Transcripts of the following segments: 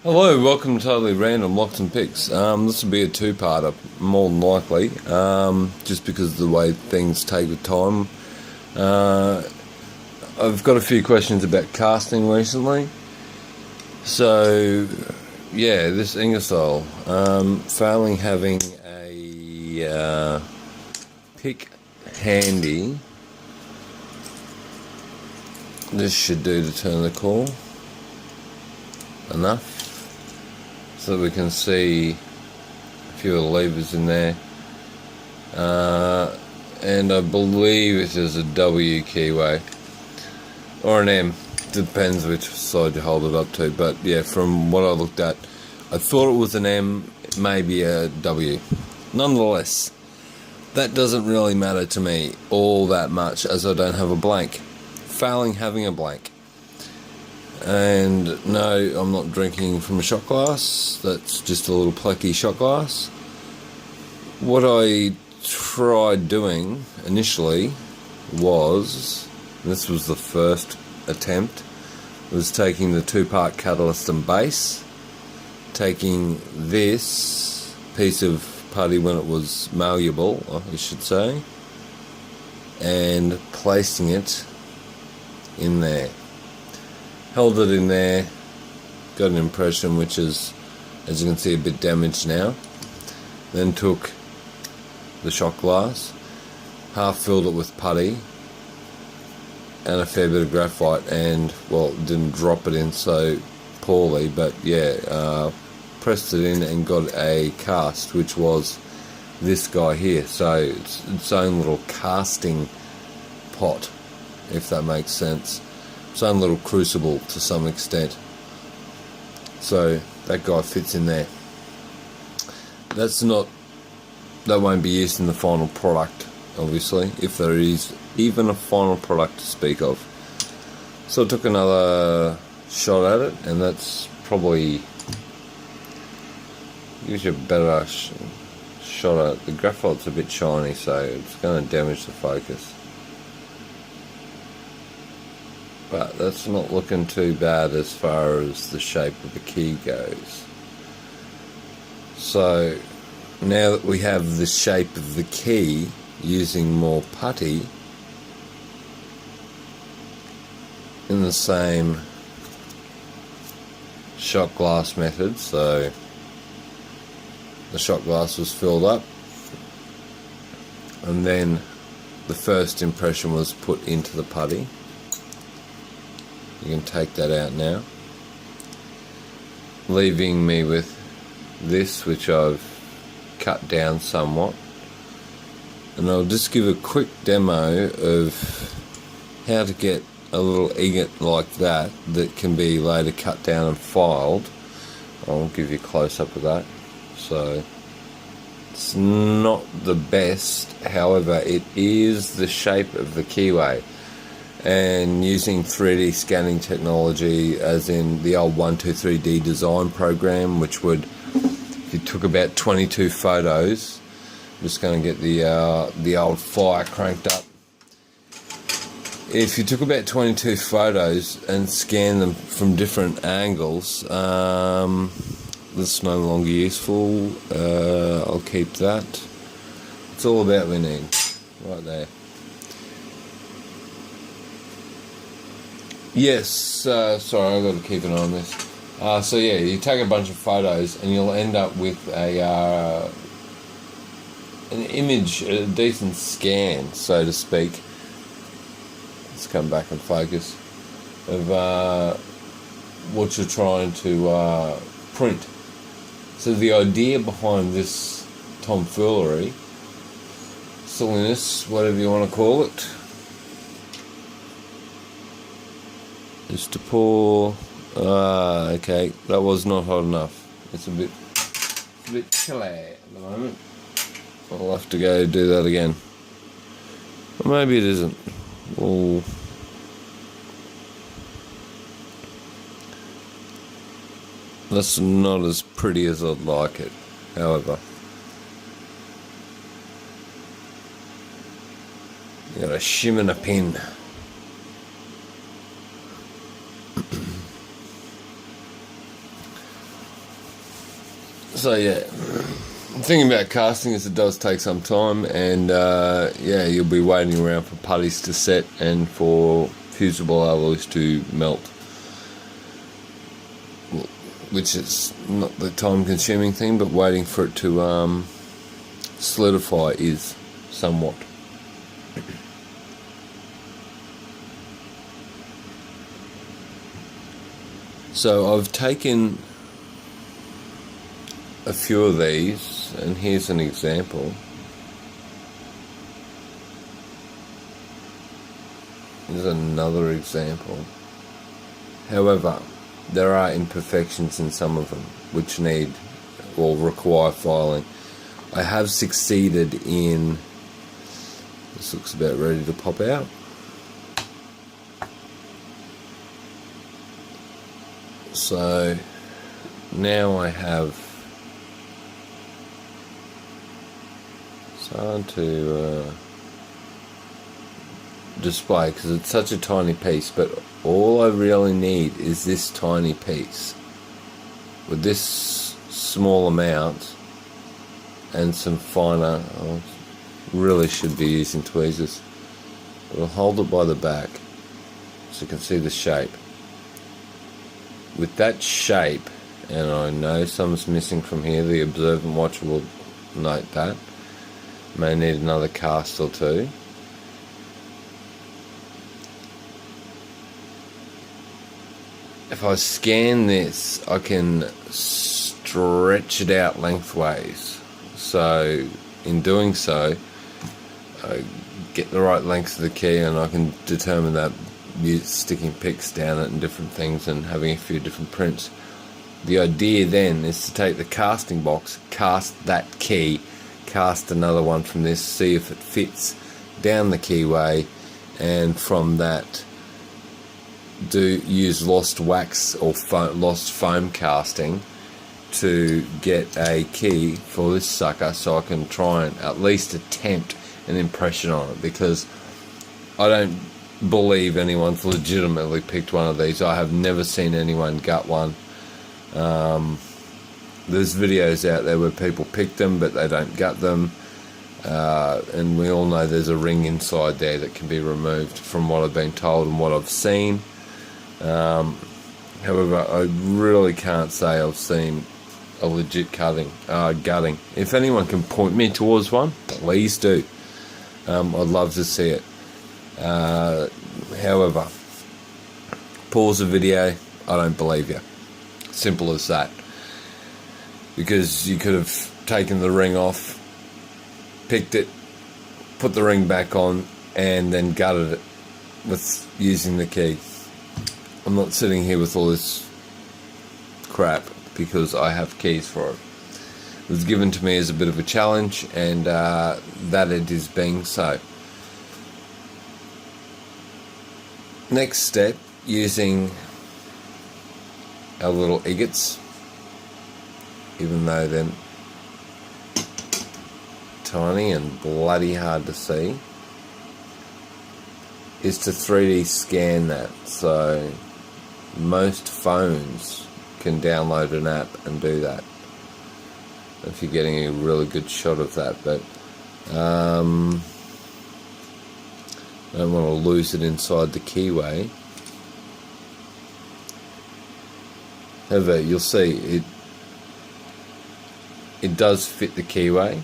Hello, welcome to Totally Random Locks and Picks. This will be a two-parter, more than likely, just because of the way things take the time. I've got a few questions about casting recently. So, yeah, this Ingersoll, failing having a pick handy. This should do to turn the core enough so that we can see a few of the levers in there, and I believe it is a W keyway or an M, depends which side you hold it up to, but yeah, from what I looked at, I thought it was an M, maybe a W. Nonetheless, that doesn't really matter to me all that much, as I don't have a blank. Failing having a blank. And no, I'm not drinking from a shot glass. That's just a little plucky shot glass. What I tried doing initially was, this was the first attempt, was taking the two-part catalyst and base, taking this piece of putty when it was malleable, I should say, and placing it in there. Held it in there, got an impression which is, as you can see, a bit damaged now. Then took the shot glass, half filled it with putty and a fair bit of graphite, and well, didn't drop it in so poorly, but yeah, pressed it in and got a cast, which was this guy here. So it's its own little casting pot, if that makes sense. Its own little crucible to some extent. So that guy fits in there. That won't be used in the final product, obviously, if there is even a final product to speak of. So I took another shot at it, and that's probably gives you a better shot at it. The graphite's a bit shiny, so it's going to damage the focus. But that's not looking too bad as far as the shape of the key goes. So now that we have the shape of the key using more putty in the same shot glass method, so the shot glass was filled up and then the first impression was put into the putty. You can take that out now, leaving me with this, which I've cut down somewhat, and I'll just give a quick demo of how to get a little ingot like that can be later cut down and filed. I'll give you a close-up of that. So it's not the best, however it is the shape of the keyway. And using 3D scanning technology, as in the old 123D design program, which would, if you took about 22 photos, I'm just going to get the old fire cranked up. If you took about 22 photos and scanned them from different angles, that's no longer useful. I'll keep that. It's all about we need, right there. Yes, sorry, I've got to keep an eye on this. So yeah, you take a bunch of photos and you'll end up with an image, a decent scan, so to speak. Let's come back and focus, of what you're trying to print. So the idea behind this tomfoolery, silliness, whatever you want to call it, is to pour. Okay, that was not hot enough. It's a bit chilly at the moment. I'll have to go do that again. Or maybe it isn't. Well, that's not as pretty as I'd like it, however. You got a shim and a pin. So yeah, the thing about casting is it does take some time, and yeah, you'll be waiting around for putties to set and for fusible alloys to melt, which is not the time consuming thing, but waiting for it to solidify is somewhat. So I've taken a few of these, and here's an example. Here's another example. However, there are imperfections in some of them which need or require filing. I have succeeded in, this looks about ready to pop out. So now I have started to display, because it's such a tiny piece, but all I really need is this tiny piece with this small amount and some finer, really should be using tweezers. We'll hold it by the back so you can see the shape. With that shape, and I know some's missing from here, the observant watcher will note that. May need another cast or two. If I scan this, I can stretch it out lengthways. So in doing so, I get the right length of the key, and I can determine that sticking picks down it and different things and having a few different prints. The idea then is to take the casting box, cast that key, cast another one from this, see if it fits down the keyway, and from that use lost wax or lost foam casting to get a key for this sucker, so I can try and at least attempt an impression on it, because I don't believe anyone's legitimately picked one of these. I have never seen anyone gut one. There's videos out there where people pick them but they don't gut them, and we all know there's a ring inside there that can be removed, from what I've been told and what I've seen. However, I really can't say I've seen a legit gutting. If anyone can point me towards one, please do. I'd love to see it. However, pause the video, I don't believe you. Simple as that. Because you could have taken the ring off, picked it, put the ring back on, and then gutted it with using the key. I'm not sitting here with all this crap because I have keys for it. It was given to me as a bit of a challenge, and that it is being so. Next step, using our little ingots, even though they're tiny and bloody hard to see, is to 3D scan that. So most phones can download an app and do that, if you're getting a really good shot of that, but I don't want to lose it inside the keyway. However, you'll see it does fit the keyway.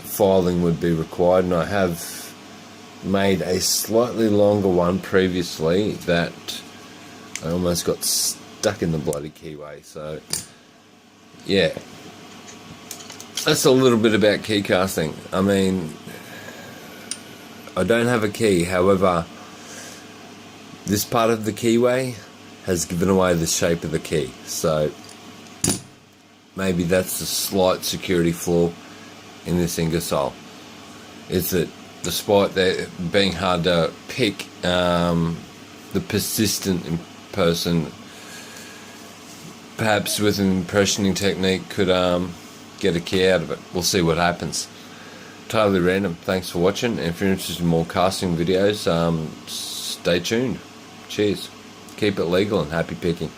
Filing would be required, and I have made a slightly longer one previously that I almost got stuck in the bloody keyway. So yeah, that's a little bit about key casting. I mean, I don't have a key, however, this part of the keyway has given away the shape of the key, so maybe that's the slight security flaw in this Ingersoll, is that despite that being hard to pick, the persistent person, perhaps with an impressioning technique, could get a key out of it. We'll see what happens. Totally random. Thanks for watching. And if you're interested in more casting videos, stay tuned. Cheers. Keep it legal and happy picking.